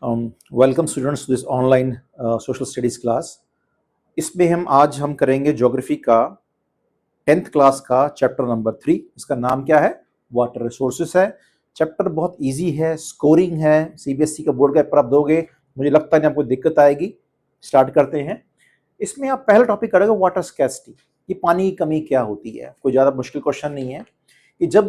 Welcome students to this online social studies class. इसमें हम करेंगे ज्योग्राफी का 10th क्लास का चैप्टर नंबर 3। इसका नाम क्या है? वाटर रिसोर्सेज है। चैप्टर बहुत इजी है, स्कोरिंग है। सीबीएसई का बोर्ड का पेपर आप दोगे, मुझे लगता नहीं आपको दिक्कत आएगी। स्टार्ट करते हैं। इसमें आप पहला टॉपिक करेंगे वाटर स्कैर्सिटी, कि पानी की कमी क्या होती है। कोई ज़्यादा मुश्किल क्वेश्चन नहीं है कि जब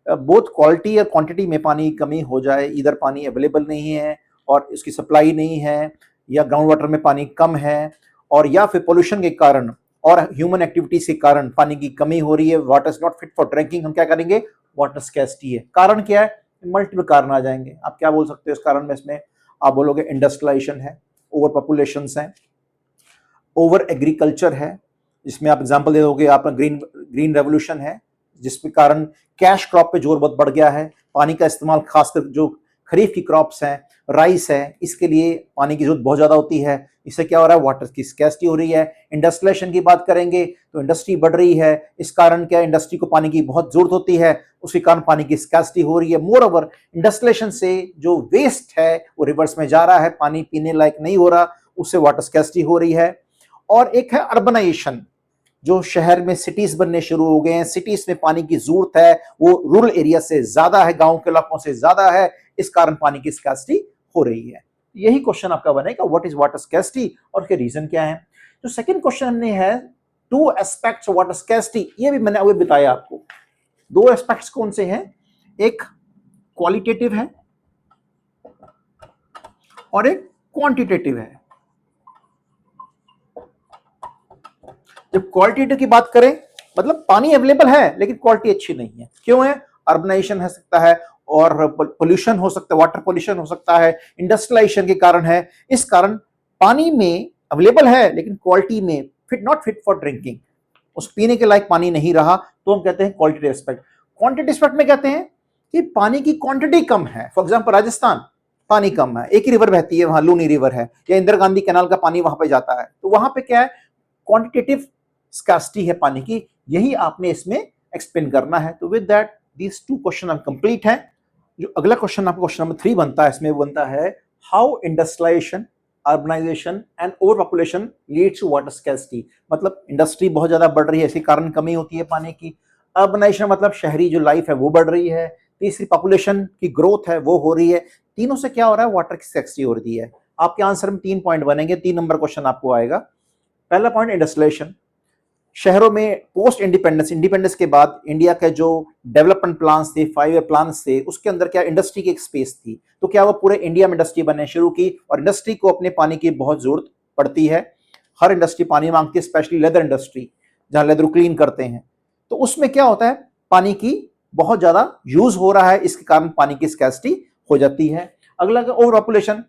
बोथ क्वालिटी और क्वांटिटी में पानी की कमी हो जाए, इधर पानी अवेलेबल नहीं है और इसकी सप्लाई नहीं है, या ग्राउंड वाटर में पानी कम है, और या फिर पोल्यूशन के कारण और ह्यूमन एक्टिविटीज के कारण पानी की कमी हो रही है, water is not fit for drinking, हम क्या करेंगे? वाटर स्कैर्सिटी है। कारण क्या है? मल्टीपल कारण आ जाएंगे। आप क्या बोल सकते हो इस कारण में? इसमें आप बोलोगे इंडस्ट्रियलाइजेशन है, ओवर पॉपुलेशन है, ओवर एग्रीकल्चर है, जिसमें आप एग्जांपल दे दोगे, आपका ग्रीन रेवोल्यूशन है, जिसके कारण कैश क्रॉप पे जोर बहुत बढ़ गया है। पानी का इस्तेमाल खासकर जो खरीफ की क्रॉप्स हैं, राइस है, इसके लिए पानी की जरूरत बहुत ज़्यादा होती है। इससे क्या हो रहा है? वाटर की स्कैर्सिटी हो रही है। इंडस्ट्रियलाइजेशन की बात करेंगे तो इंडस्ट्री बढ़ रही है, इस कारण क्या, इंडस्ट्री को पानी की बहुत जरूरत होती है, उसके कारण पानी की स्कैर्सिटी हो रही है। मोर ओवर इंडस्ट्रियलाइजेशन से जो वेस्ट है वो रिवर्स में जा रहा है, पानी पीने लायक नहीं हो रहा, उससे वाटर स्कैर्सिटी हो रही है। और एक है अर्बनाइजेशन, जो शहर में सिटीज बनने शुरू हो गए हैं, सिटीज में पानी की जरूरत है, वो रूरल एरिया से ज्यादा है, गांव के इलाकों से ज्यादा है, इस कारण पानी की स्कैर्सिटी हो रही है। यही क्वेश्चन आपका बनेगा, व्हाट इज वाटर स्कैर्सिटी और उसके रीजन क्या है। जो सेकंड क्वेश्चन हमने है, two aspects of water scarcity, ये भी मैंने अभी बताया आपको। दो एस्पेक्ट्स कौन से हैं? एक क्वालिटेटिव है और एक क्वांटिटेटिव है। जब क्वालिटेटिव की बात करें, मतलब पानी अवेलेबल है लेकिन क्वालिटी अच्छी नहीं है। क्यों है? अर्बनाइजेशन हो सकता है, और पोल्यूशन हो सकता है, वाटर पोल्यूशन हो सकता है, इंडस्ट्रियलाइजेशन के कारण है। इस कारण पानी में अवेलेबल है लेकिन क्वालिटी में नॉट फिट फॉर ड्रिंकिंग, उस पीने के लायक पानी नहीं रहा, तो हम कहते हैं क्वालिटेटिव एस्पेक्ट। क्वांटिटी एस्पेक्ट में कहते हैं कि पानी की क्वांटिटी कम है। फॉर एग्जांपल राजस्थान, पानी कम है, एक ही रिवर बहती है वहां, लूनी रिवर है, या इंदिरा गांधी कैनाल का पानी वहां पे जाता है, तो वहां पे क्या है? क्वांटिटेटिव स्कैर्सिटी है पानी की। यही आपने इसमें एक्सप्लेन करना है। तो with that these two question अब कंप्लीट है। जो अगला क्वेश्चन आपका क्वेश्चन नंबर 3 बनता है, इसमें बनता है how industrialisation, urbanisation and over population leads to water scarcity. मतलब इंडस्ट्री बहुत ज्यादा बढ़ रही है, इसके कारण कमी होती है पानी की। अर्बनाइजेशन मतलब शहरी जो लाइफ है वो बढ़ रही है। तीसरी, पॉपुलेशन की ग्रोथ है वो हो रही है। तीनों से क्या हो रहा है? वाटर की स्कैर्सिटी हो रही है। आपके आंसर में 3 पॉइंट बनेंगे, 3 नंबर क्वेश्चन आपको आएगा। पहला पॉइंट, इंडस्ट्रियलाइजेशन। शहरों में पोस्ट इंडिपेंडेंस के बाद इंडिया के जो डेवलपमेंट प्लान्स थे, 5 ईयर प्लान्स थे, उसके अंदर क्या इंडस्ट्री की एक स्पेस थी, तो क्या वो पूरे इंडिया में इंडस्ट्री बनने शुरू की, और इंडस्ट्री को अपने पानी की बहुत जरूरत पड़ती है। हर इंडस्ट्री पानी मांगती है, स्पेशली लेदर इंडस्ट्री, जहां लेदर क्लीन करते हैं, तो उसमें क्या होता है? पानी की बहुत ज्यादा यूज हो रहा है, इसके कारण पानी की स्कैर्सिटी हो जाती है। अगला, ओवर पॉपुलेशन।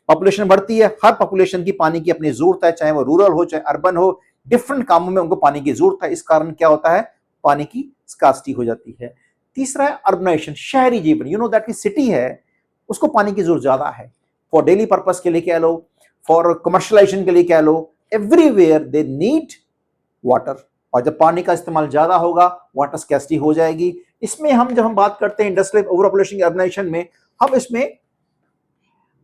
पॉपुलेशन बढ़ती है, हर पॉपुलेशन की पानी की अपनी जरूरत है, चाहे वो रूरल हो चाहे अर्बन हो, डिफरेंट कामों में उनको पानी की जरूरत है, इस कारण क्या होता है? पानी की स्कार्सिटी हो जाती है। तीसरा है अर्बनाइजेशन, शहरी जीवन। यू नो दैट की सिटी है, उसको पानी की जरूरत ज्यादा है, फॉर डेली पर्पस के लिए कह लो, फॉर कमर्शियलाइजेशन के लिए कह लो, एवरीवेयर दे नीड वाटर, और जब पानी का इस्तेमाल ज्यादा होगा वाटर स्कैर्सिटी हो जाएगी। इसमें जब हम बात करते हैं इंडस्ट्रियल ओवर पॉपुलेशन अर्बनाइजेशन में, हम इसमें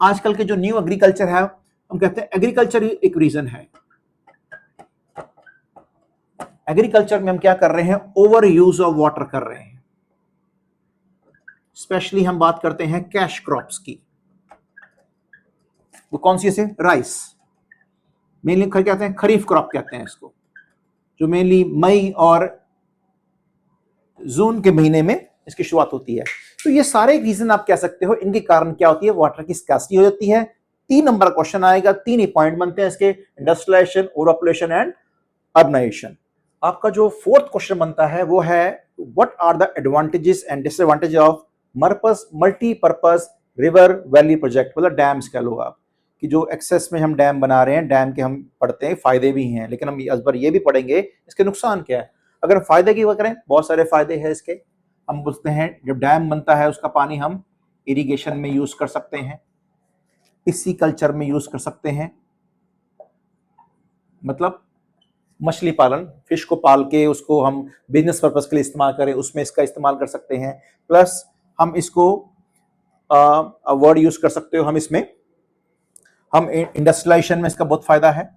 आजकल के जो न्यू एग्रीकल्चर है, हम कहते हैं एग्रीकल्चर एक रीजन है। एग्रीकल्चर में हम क्या कर रहे हैं? ओवर यूज ऑफ वाटर कर रहे हैं। स्पेशली हम बात करते हैं कैश क्रॉप्स की। वो कौन सी है? राइस। मेनली क्या कहते हैं? खरीफ क्रॉप कहते हैं इसको, जो मेनली मई और जून के महीने में इसकी शुरुआत होती है। तो ये सारे रीजन आप कह सकते हो, इनके कारण क्या होती है? वाटर की स्कैर्सिटी हो जाती है। 3 नंबर क्वेश्चन आएगा, 3 ही पॉइंट बनते हैं इसके, industrialisation, over population and urbanisation. आपका जो 4th क्वेश्चन बनता है वो है what are the advantages and disadvantage of multipurpose river valley project, मतलब डैम्स कह लो आप, कि जो एक्सेस में हम डैम बना रहे हैं, डैम के हम पढ़ते हैं फायदे भी हैं, लेकिन हम इस बार ये भी पढ़ेंगे इसके नुकसान क्या है। अगर फायदे की बात करें, बहुत सारे फायदे हैं इसके। हम बोलते हैं जब डैम बनता है उसका पानी हम इरिगेशन में यूज कर सकते हैं, पिस्सी कल्चर में यूज कर सकते हैं, मतलब मछली पालन, फिश को पाल के उसको हम बिजनेस पर्पस के लिए इस्तेमाल करें, उसमें इसका इस्तेमाल कर सकते हैं। प्लस हम इसको वर्ड यूज कर सकते हो, हम इसमें हम इंडस्ट्रियलाइजेशन में इसका बहुत फायदा है।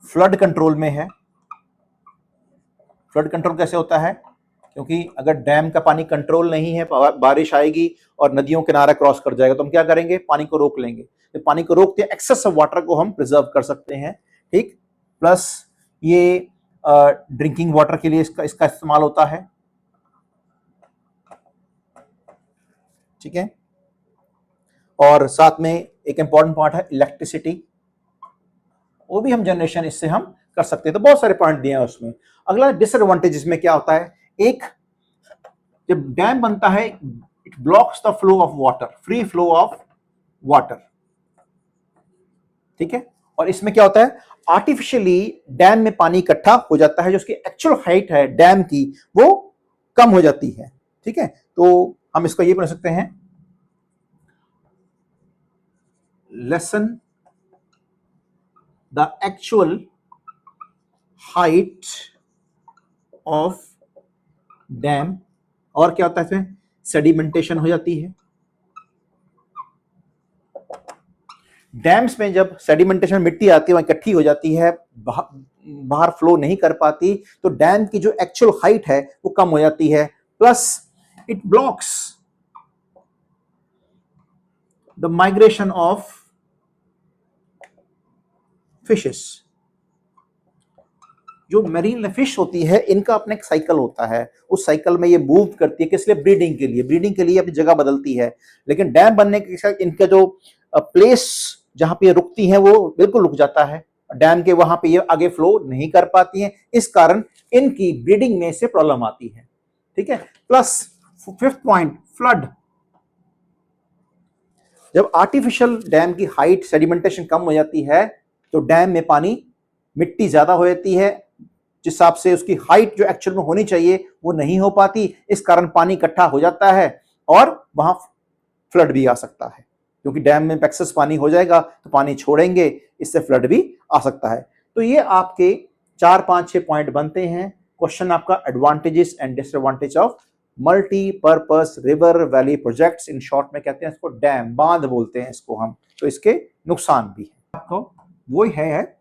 फ्लड कंट्रोल में है। फ्लड कंट्रोल कैसे होता है? क्योंकि अगर डैम का पानी कंट्रोल नहीं है, बारिश आएगी और नदियों किनारा क्रॉस कर जाएगा, तो हम क्या करेंगे? पानी को रोक लेंगे। तो पानी को रोकते एक्सेस ऑफ वाटर को हम प्रिजर्व कर सकते हैं, ठीक। प्लस ये ड्रिंकिंग वाटर के लिए इसका इस्तेमाल होता है, ठीक है। और साथ में एक इंपॉर्टेंट पार्ट है इलेक्ट्रिसिटी, वो भी हम जनरेशन इससे हम कर सकते हैं। तो बहुत सारे पॉइंट दिए हैं उसमें। अगला डिसएडवांटेज इसमें क्या होता है? एक, जब डैम बनता है it blocks the flow of water, free flow of water, ठीक है। और इसमें क्या होता है? आर्टिफिशियली डैम में पानी इकट्ठा हो जाता है, जो उसकी एक्चुअल हाइट है डैम की वो कम हो जाती है, ठीक है। तो हम इसको ये बना सकते हैं, lesson the actual height of dam. और क्या होता है इसमें? सेडिमेंटेशन हो जाती है। डैम्स में जब सेडिमेंटेशन, मिट्टी आती है वहां इकट्ठी हो जाती है, बाहर फ्लो नहीं कर पाती, तो डैम की जो एक्चुअल हाइट है वो कम हो जाती है। Plus it blocks the migration of fishes. जो मरीन फिश होती है इनका अपना एक साइकिल होता है, उस साइकिल में ये मूव करती है, किस लिए? ब्रीडिंग के लिए। ब्रीडिंग के लिए अपनी जगह बदलती है। लेकिन डैम बनने के साथ इनका जो प्लेस जहां पे रुकती हैं वो बिल्कुल रुक जाता है, डैम के वहां पे ये आगे फ्लो नहीं कर पाती हैं, इस कारण इनकी ब्रीडिंग में से प्रॉब्लम आती है, ठीक है। Plus fifth point, flood. जब आर्टिफिशियल डैम की हाइट, सेडिमेंटेशन कम हो जाती है, तो डैम में पानी, मिट्टी ज्यादा हो जाती है, जिस हिसाब से उसकी हाइट जो एक्चुअल में होनी चाहिए वो नहीं हो पाती, इस कारण पानी इकट्ठा हो जाता है और वहां फ्लड भी आ सकता है। क्योंकि डैम में एक्सेस पानी हो जाएगा तो पानी छोड़ेंगे, इससे फ्लड भी आ सकता है। तो ये आपके 4, 5, 6 पॉइंट बनते हैं। क्वेश्चन आपका advantages and disadvantage of multipurpose river valley projects, in short में कहते हैं इसको डैम, बांध बोलते हैं इसको हम। तो इसके नुकसान भी है। आपको वो है,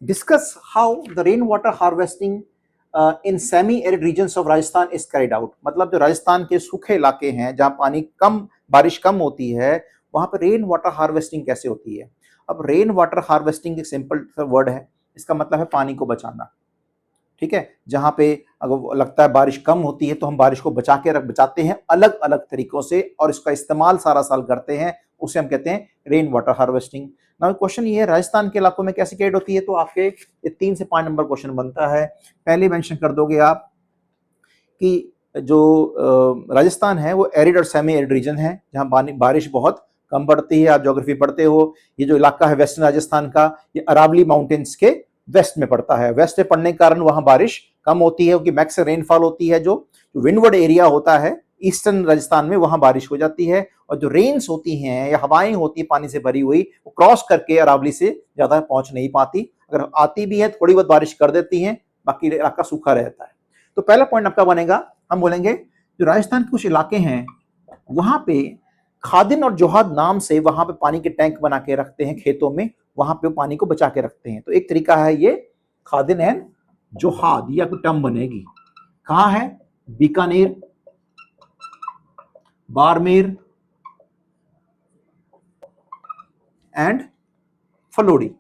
discuss how the rain water harvesting in semi arid regions of Rajasthan is carried out. मतलब जो राजस्थान के सूखे इलाके हैं जहां पानी कम, बारिश कम होती है, वहां पर रेन वाटर हार्वेस्टिंग कैसे होती है? अब रेन वाटर हार्वेस्टिंग एक सिंपल वर्ड है, इसका मतलब है पानी को बचाना, ठीक है। जहां पे अगर लगता है बारिश कम होती है तो हम बारिश को बचाते हैं अलग अलग तरीकों से, और इसका इस्तेमाल सारा साल करते हैं, उसे हम कहते हैं rain water harvesting. Now question ये है, राजस्थान के इलाकों में कैसे कैरिड होती है? तो आपके ये 3 से 5 नंबर क्वेश्चन बनता है। पहले मेंशन कर दोगे आप कि जो राजस्थान है वो एरिड और सेमी एरिड रीजन है, जहां बारिश बहुत कम पड़ती है। आप ज्योग्राफी पढ़ते हो, ये जो इलाका है वेस्टर्न राजस्थान का, ये अरावली माउंटेन्स के वेस्ट में पड़ता है। वेस्ट में पड़ने के कारण वहां बारिश कम होती है, क्योंकि मैक्स रेनफॉल होती है। जो विंडवर्ड एरिया होता है ईस्टर्न राजस्थान में, वहां बारिश हो जाती है, और जो रेन्स होती हैं या हवाएं होती है पानी से भरी हुई, वो क्रॉस करके अरावली से ज्यादा पहुंच नहीं पाती। अगर आती भी है थोड़ी बहुत बारिश कर देती हैं, बाकी इलाका सूखा रहता है। तो पहला पॉइंट आपका बनेगा, हम बोलेंगे जो राजस्थान के कुछ इलाके हैं वहां पे खादिन और जोहाद नाम से वहां पे पानी के टैंक बना के रखते हैं खेतों में, वहां पे पानी को बचा के रखते हैं। तो एक तरीका है ये खादिन एंड जोहाद, या कोई टर्म बनेगी। कहां है? बीकानेर, बाड़मेर एंड फलोड़ी।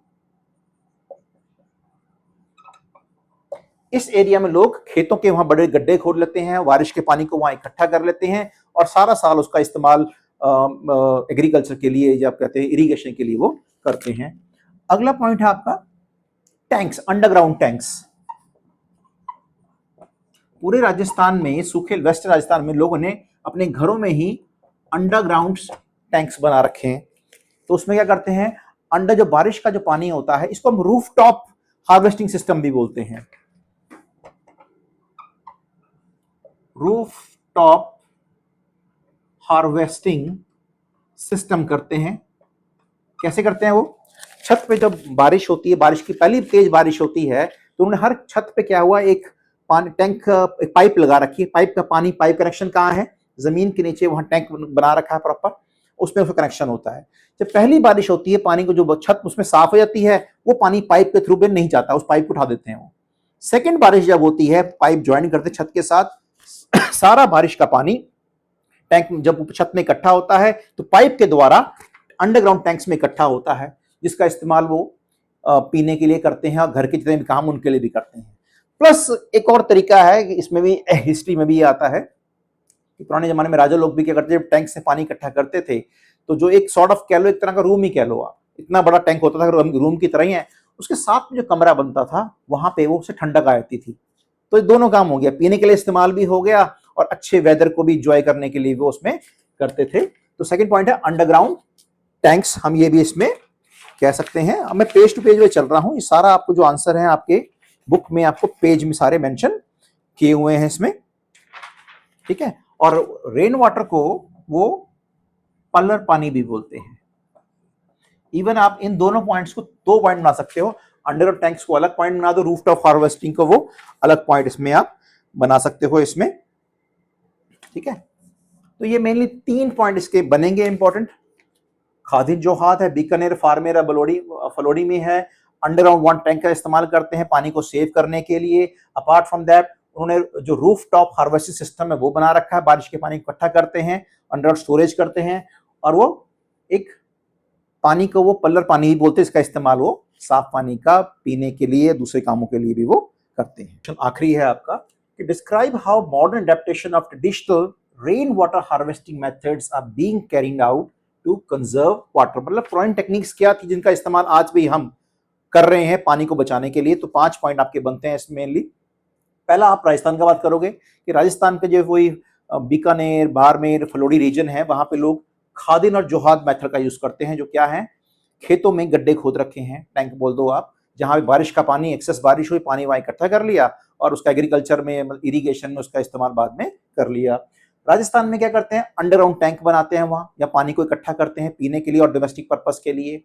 इस एरिया में लोग खेतों के वहां बड़े गड्ढे खोद लेते हैं, बारिश के पानी को वहां इकट्ठा कर लेते हैं और सारा साल उसका इस्तेमाल एग्रीकल्चर के लिए, या कहते हैं इरिगेशन के लिए वो करते हैं। अगला पॉइंट है आपका टैंक्स, अंडरग्राउंड टैंक्स। पूरे राजस्थान में, सूखे वेस्ट राजस्थान में लोगों ने अपने घरों में ही अंडरग्राउंड टैंक्स बना रखे हैं। तो उसमें क्या करते हैं, अंडर जो बारिश का जो पानी होता है, इसको हम रूफ टॉप हार्वेस्टिंग सिस्टम भी बोलते हैं। रूफ टॉप हार्वेस्टिंग सिस्टम करते हैं। कैसे करते हैं वो? छत पे जब बारिश होती है, बारिश की पहली तेज बारिश होती है, तो उन्होंने हर छत पे क्या हुआ, एक पानी टैंक, एक पाइप लगा रखी है। पाइप का पानी, पाइप कनेक्शन कहाँ है? जमीन के नीचे वहां टैंक बना रखा है प्रॉपर, उसमें उसका कनेक्शन होता है। जब पहली बारिश होती है, पानी को जो छत उसमें साफ हो जाती है, वो पानी पाइप के थ्रू में नहीं जाता, उस पाइप को उठा देते हैं वो। सेकेंड बारिश जब होती है, पाइप ज्वाइन करते छत के साथ, सारा बारिश का पानी टैंक जब छत में इकट्ठा होता है तो पाइप के द्वारा अंडरग्राउंड टैंक्स में इकट्ठा होता है, जिसका इस्तेमाल वो पीने के लिए करते हैं और घर के जितने भी काम उनके लिए भी करते हैं। प्लस एक और तरीका है कि इसमें भी हिस्ट्री में भी ये आता है कि पुराने जमाने में राजा लोग भी क्या करते थे, जब टैंक से पानी इकट्ठा करते थे तो जो एक सॉर्ट ऑफ कह लो, एक तरह का रूम ही कह लो आप, इतना बड़ा टैंक होता था रूम की तरह ही है, उसके साथ में जो कमरा बनता था वहां पे वो उसे ठंडक आ जाती थी। तो ये दोनों काम हो गया, पीने के लिए इस्तेमाल भी हो गया और अच्छे वेदर को भी एंजॉय करने के लिए वो उसमें करते थे। तो सेकंड पॉइंट है अंडरग्राउंड टैंक्स, हम ये भी इसमें कह सकते हैं। अब मैं पेज टू पेज में चल रहा हूं, ये सारा आपको जो आंसर है आपके बुक में आपको पेज में सारे मेंशन किए हुए हैं इसमें, ठीक है। और रेन वाटर को वो पल्लर पानी भी बोलते हैं। इवन आप इन दोनों पॉइंट्स को दो पॉइंट बना सकते हो, अंडरग्राउंड टैंक्स को अलग पॉइंट बना दो, रूफटॉप हार्वेस्टिंग को वो अलग पॉइंट इसमें आप बना सकते हो इसमें, ठीक है। तो ये मेनली 3 पॉइंट इसके बनेंगे इंपॉर्टेंट। खादिन जोहात है, बीकानेर, फार्मेरा, फलोडी में है। अंडरग्राउंड वाटर टैंक का इस्तेमाल करते हैं पानी को सेव करने के लिए। अपार्ट फ्रॉम दैट उन्होंने जो रूफ टॉप हार्वेस्टिंग सिस्टम है वो बना रखा है, बारिश के पानी को इकट्ठा करते हैं, अंडरग्राउंड स्टोरेज करते हैं, और वो एक पानी को वो पल्लर पानी ही बोलते हैं, इसका इस्तेमाल वो साफ पानी का पीने के लिए, दूसरे कामों के लिए भी वो करते हैं। आखिरी है आपका कि describe how modern adaptation of traditional rain water harvesting methods are being carried out to conserve water. मतलब पुरानी टेक्निक्स क्या थी जिनका इस्तेमाल आज भी हम कर रहे हैं पानी को बचाने के लिए। तो 5 पॉइंट आपके बनते हैं इसमें मेनली। पहला आप राजस्थान का बात करोगे कि राजस्थान के जो वही बीकानेर, बाड़मेर, फलोडी रीजन है, वहां पे लोग खादिन और जोहात मेथड का यूज करते हैं, जो क्या है, खेतों में गड्ढे खोद रखे हैं, टैंक बोल दो आप, जहां बारिश का पानी, एक्सेस बारिश हुई, पानी वहां इकट्ठा कर लिया और उसका एग्रीकल्चर में, इरिगेशन में उसका इस्तेमाल बाद में कर लिया। राजस्थान में क्या करते हैं, अंडरग्राउंड टैंक बनाते हैं वहां, या पानी को इकट्ठा करते हैं पीने के लिए और डोमेस्टिक पर्पस के लिए।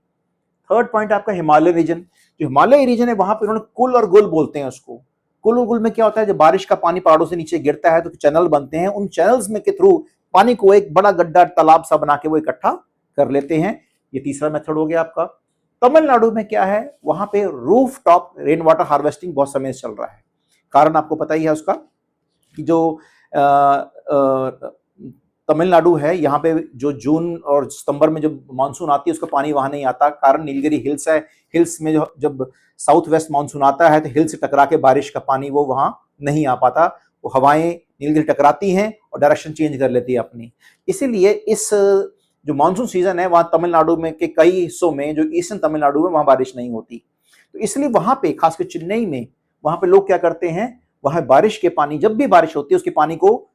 थर्ड पॉइंट आपका हिमालय रीजन, जो हिमालय रीजन है वहां पर उन्होंने कुल और गुल बोलते हैं उसको। कुल और गुल में क्या होता है, जब बारिश का पानी पहाड़ों से नीचे गिरता है तो चैनल बनते हैं, उन चैनल्स में के थ्रू पानी को एक बड़ा गड्ढा तालाब सा बना के वो इकट्ठा कर लेते हैं। ये तीसरा मेथड हो गया आपका। तमिलनाडु में क्या है, वहां पे roof top rain water harvesting बहुत समय से चल रहा है। कारण आपको पता ही है उसका कि जो तमिलनाडु है, यहाँ पे जो जून और सितंबर में जब मानसून आती है उसका पानी वहां नहीं आता, कारण नीलगिरी हिल्स है। हिल्स में जब साउथ वेस्ट मानसून आता है तो हिल से टकरा के बारिश का पानी वो वहां नहीं आ पाता, वो हवाएं नीलगिरी टकराती हैं और डायरेक्शन चेंज कर लेती है अपनी। इसीलिए इस जो मानसून सीजन है वहां तमिलनाडु में के कई हिस्सों में, जो ईस्टर्न तमिलनाडु में, वहां बारिश नहीं होती। तो इसलिए वहां पे खासकर चेन्नई में, वहां पे लोग क्या करते हैं, वहां बारिश के पानी, जब भी बारिश होती है उसके पानी को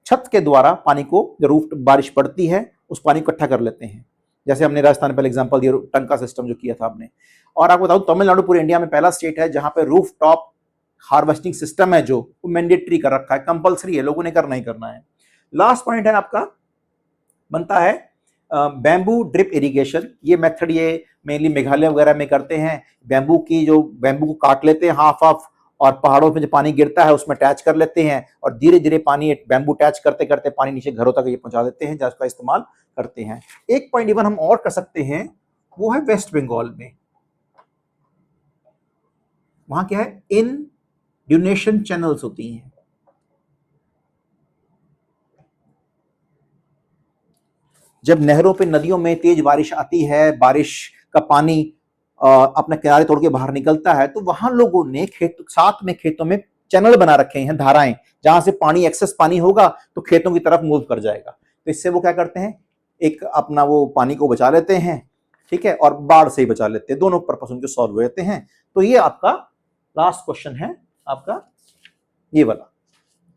छत के द्वारा, पानी को जो रूफ बारिश पड़ती है उस पानी को इकट्ठा कर लेते हैं। जैसे हमने राजस्थान में पहले एग्जांपल दिया, टंका सिस्टम जो किया था आपने। और आपको बताऊं, तमिलनाडु पूरे इंडिया में पहला स्टेट है जहां पे रूफ टॉप हार्वेस्टिंग सिस्टम है जो मैंडेटरी कर रखा है, कंपलसरी है, लोगों ने करना ही करना है। लास्ट पॉइंट है आपका बनता है बैम्बू ड्रिप इरिगेशन। ये मेथड ये मेनली मेघालय वगैरह में करते हैं। बैम्बू को काट लेते हैं हाफ हाफ, और पहाड़ों पे जो पानी गिरता है उसमें अटैच कर लेते हैं, और धीरे धीरे पानी बैम्बू अटैच करते करते पानी नीचे घरों तक ये पहुंचा देते हैं, जिसका इस्तेमाल करते हैं। एक पॉइंट इवन हम और कर सकते हैं, वो है वेस्ट बंगाल में। वहां क्या है, इनड्यूनेशन चैनल्स होती हैं। जब नहरों पे, नदियों में तेज बारिश आती है, बारिश का पानी अपने किनारे तोड़ के बाहर निकलता है, तो वहां लोगों ने साथ में खेतों में चैनल बना रखे हैं, धाराएं, जहां से पानी, एक्सेस पानी होगा तो खेतों की तरफ मूव कर जाएगा। तो इससे वो क्या करते हैं, एक अपना वो पानी को बचा लेते हैं, ठीक है, और बाढ़ से ही बचा लेते हैं, दोनों पर्पस उनके सॉल्व हो जाते हैं। तो ये आपका लास्ट क्वेश्चन है आपका ये वाला।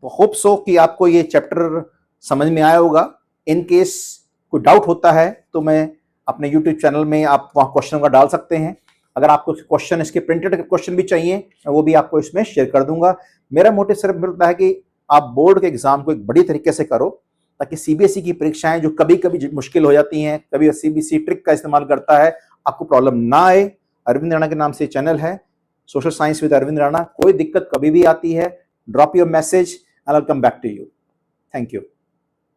तो होप सो कि आपको ये चैप्टर समझ में आया होगा। इन केस कोई डाउट होता है तो मैं अपने YouTube चैनल में आप वहाँ क्वेश्चन का डाल सकते हैं। अगर आपको क्वेश्चन, इसके प्रिंटेड क्वेश्चन भी चाहिए, मैं वो भी आपको इसमें शेयर कर दूंगा। मेरा मोटिव सिर्फ मिलता है कि आप बोर्ड के एग्जाम को एक बड़ी तरीके से करो, ताकि CBSE की परीक्षाएं जो कभी कभी मुश्किल हो जाती हैं, कभी CBSE ट्रिक का इस्तेमाल करता है, आपको प्रॉब्लम ना आए। अरविंद राणा के नाम से चैनल है, social science with Arvind Rana. कोई दिक्कत कभी भी आती है, drop your message and I will come back to you. Thank you.